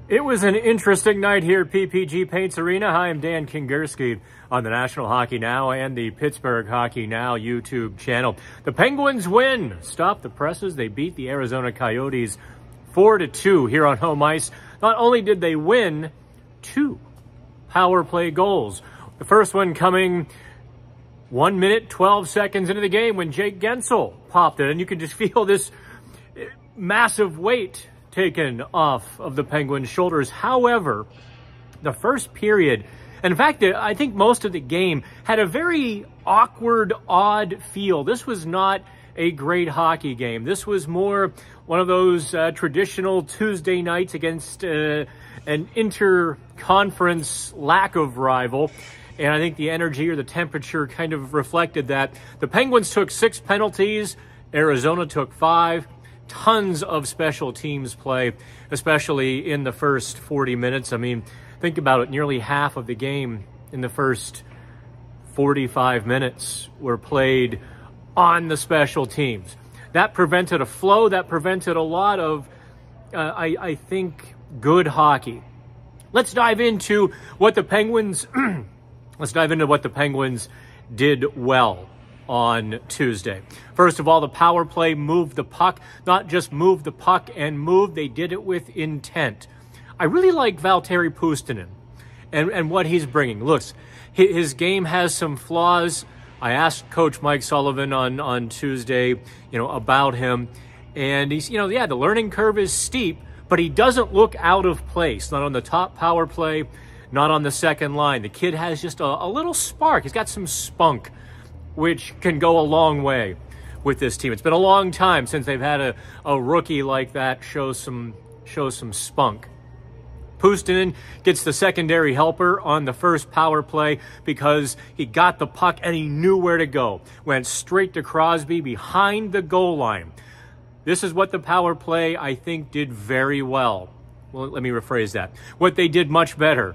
It was an interesting night here at PPG Paints Arena. Hi, I'm Dan Kingerski on the National Hockey Now and the Pittsburgh Hockey Now YouTube channel. The Penguins win. Stop the presses. They beat the Arizona Coyotes 4-2 here on home ice. Not only did they win, 2 power play goals. The first one coming 1 minute, 12 seconds into the game when Jake Guentzel popped it. And you could just feel this massive weight taken off of the Penguins' shoulders. However, the first period, and in fact, I think most of the game, had a very awkward, odd feel. This was not a great hockey game. This was more one of those traditional Tuesday nights against an inter-conference lack of rival. And I think the energy or the temperature kind of reflected that. The Penguins took 6 penalties. Arizona took 5. Tons of special teams play, especially in the first 40 minutes. I mean, think about it. Nearly half of the game in the first 45 minutes were played on the special teams. That prevented a flow. That prevented a lot of, I think, good hockey. Let's dive into what the Penguins, did well on Tuesday. First of all, the power play moved the puck. Not just moved the puck and moved, they did it with intent. I really like Valtteri Puustinen and what he's bringing. Look, his game has some flaws. I asked Coach Mike Sullivan on Tuesday, about him. And he's, the learning curve is steep, but he doesn't look out of place. Not on the top power play, not on the second line. The kid has just a little spark. He's got some spunk, which can go a long way with this team. It's been a long time since they've had a rookie like that show some spunk. Puustinen gets the secondary helper on the first power play because he got the puck and he knew where to go. Went straight to Crosby behind the goal line. This is what the power play, I think, did very well. Well, let me rephrase that. What they did much better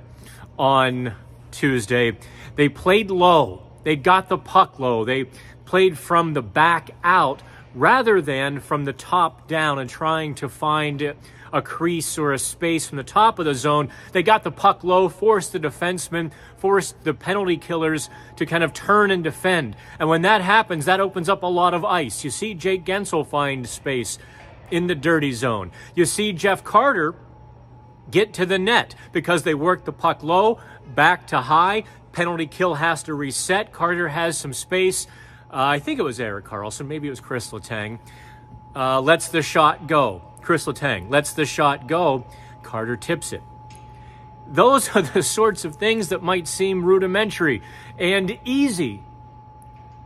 on Tuesday, they played low. They got the puck low. They played from the back out rather than from the top down and trying to find a crease or a space from the top of the zone. They got the puck low, forced the defensemen, forced the penalty killers to kind of turn and defend. And when that happens, that opens up a lot of ice. You see Jake Guentzel find space in the dirty zone. You see Jeff Carter get to the net because they worked the puck low, back to high. Penalty kill has to reset. Carter has some space. I think it was Erik Karlsson. Maybe it was Chris Letang. Lets the shot go. Chris Letang lets the shot go. Carter tips it. Those are the sorts of things that might seem rudimentary and easy,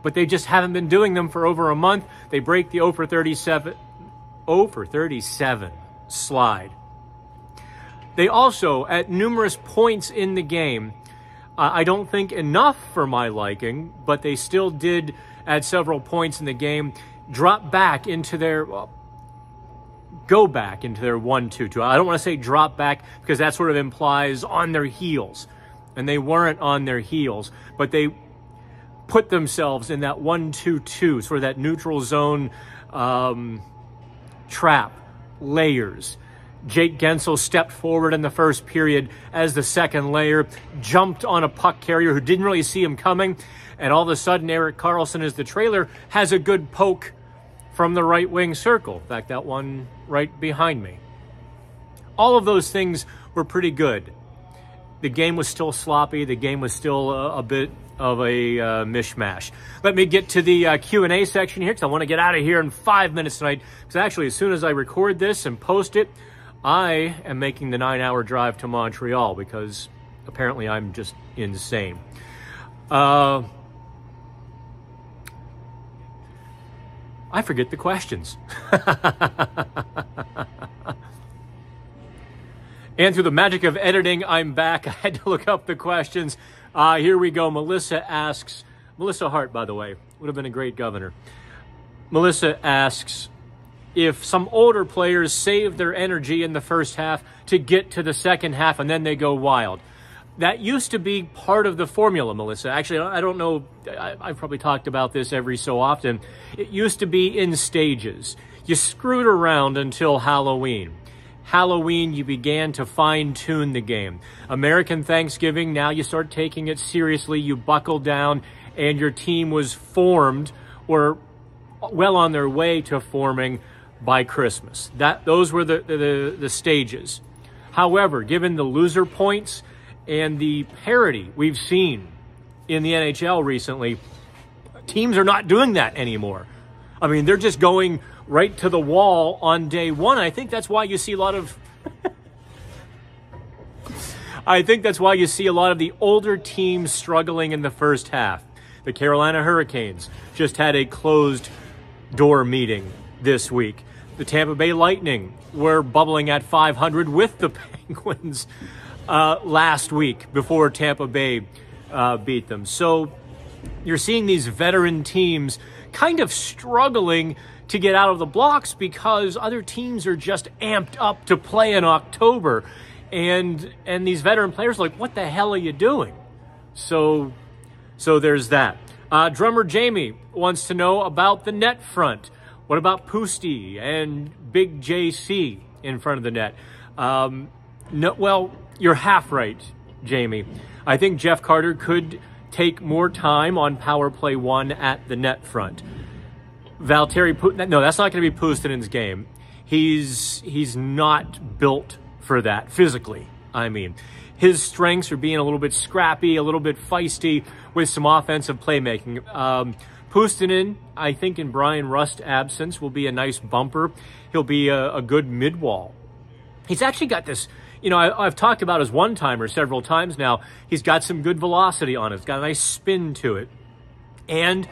but they just haven't been doing them for over a month. They break the 0 for 37 slide. They also, at numerous points in the game, I don't think enough for my liking, but they still did, at several points in the game, drop back into their, go back into their 1-2-2. I don't want to say drop back because that sort of implies on their heels. And they weren't on their heels, but they put themselves in that 1-2-2, sort of that neutral zone trap, layers. Jake Guentzel stepped forward in the first period as the second layer, jumped on a puck carrier who didn't really see him coming, and all of a sudden Erik Karlsson, as the trailer, has a good poke from the right wing circle. In fact, that one right behind me. All of those things were pretty good. The game was still sloppy. The game was still a bit of a mishmash. Let me get to the Q&A section here because I want to get out of here in 5 minutes tonight. Because actually, as soon as I record this and post it, I am making the 9-hour drive to Montreal because apparently I'm just insane. I forget the questions. And through the magic of editing, I'm back. I had to look up the questions. Here we go. Melissa asks, Melissa Hart, by the way, would have been a great governor. Melissa asks, if some older players save their energy in the first half to get to the second half and then they go wild. That used to be part of the formula, Melissa. Actually, I don't know. I've probably talked about this every so often. It used to be in stages. You screwed around until Halloween. Halloween, you began to fine-tune the game. American Thanksgiving, now you start taking it seriously. You buckle down, and your team was formed, or well on their way to forming by Christmas. Those were the stages. However, given the loser points and the parity we've seen in the NHL recently, teams are not doing that anymore. I mean, they're just going right to the wall on day one. I think that's why you see a lot of the older teams struggling in the first half. The Carolina Hurricanes just had a closed door meeting this week. The Tampa Bay Lightning were bubbling at 500 with the Penguins last week before Tampa Bay beat them. So you're seeing these veteran teams kind of struggling to get out of the blocks because other teams are just amped up to play in October. And these veteran players are like, what the hell are you doing? So there's that. Drummer Jamie wants to know about the net front. What about Pusty and Big JC in front of the net? No, well, you're half right, Jamie. I think Jeff Carter could take more time on power play 1 at the net front. Valtteri Putin, no, that's not going to be Pustinen's game. He's not built for that physically. I mean, his strengths are being a little bit scrappy, a little bit feisty with some offensive playmaking. Pustinen, I think in Brian Rust's absence, will be a nice bumper. He'll be a good mid-wall. He's actually got this, you know, I've talked about his one-timer several times now. He's got some good velocity on it. It's got a nice spin to it. And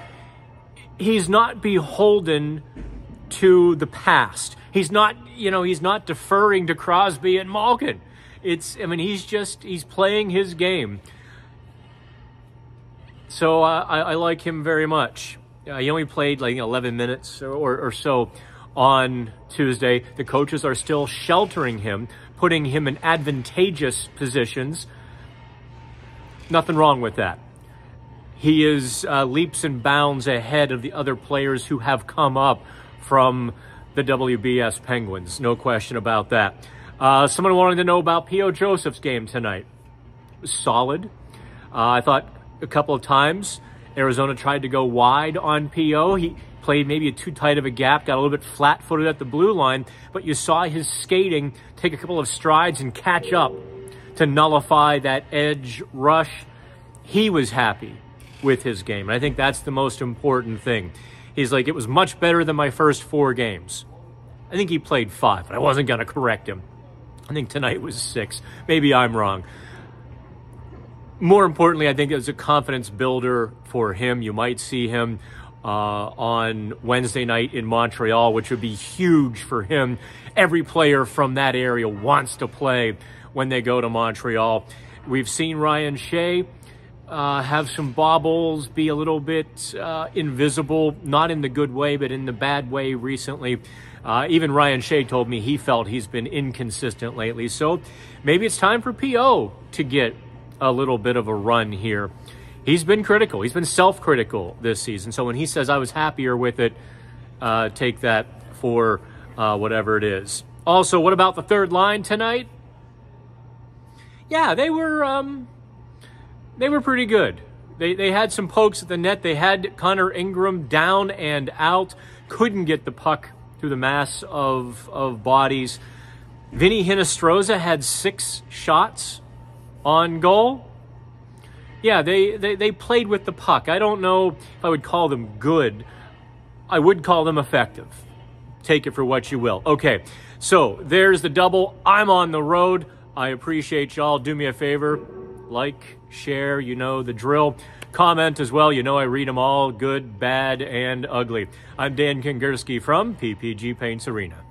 he's not beholden to the past. He's not, you know, he's not deferring to Crosby and Malkin. He's playing his game. So I like him very much. He only played like 11 minutes or so on Tuesday. The coaches are still sheltering him, putting him in advantageous positions. Nothing wrong with that. He is leaps and bounds ahead of the other players who have come up from the WBS Penguins. No question about that. Someone wanted to know about P.O. Joseph's game tonight. It was solid. I thought a couple of times Arizona tried to go wide on P.O. He played maybe too tight of a gap, got a little bit flat-footed at the blue line, but you saw his skating take a couple of strides and catch up to nullify that edge rush. He was happy with his game, and I think that's the most important thing. He's like, it was much better than my first 4 games. I think he played 5, but I wasn't going to correct him. I think tonight was 6. Maybe I'm wrong. More importantly, I think it's a confidence builder for him. You might see him on Wednesday night in Montreal, which would be huge for him. Every player from that area wants to play when they go to Montreal. We've seen Ryan Shea have some bobbles, be a little bit invisible, not in the good way, but in the bad way recently. Even Ryan Shea told me he felt he's been inconsistent lately. So maybe it's time for P.O. to get a little bit of a run here. He's been critical. He's been self-critical this season. So when he says I was happier with it, take that for whatever it is. Also, what about the third line tonight? Yeah, they were pretty good. They had some pokes at the net. They had Connor Ingram down and out. Couldn't get the puck through the mass of bodies. Vinny Hinostroza had 6 shots on goal. Yeah, they played with the puck. I don't know if I would call them good. I would call them effective. Take it for what you will. Okay, so there's the double. I'm on the road. I appreciate y'all. Do me a favor. Like, share, you know the drill. Comment as well. You know I read them all, good, bad, and ugly. I'm Dan Kingerski from PPG Paints Arena.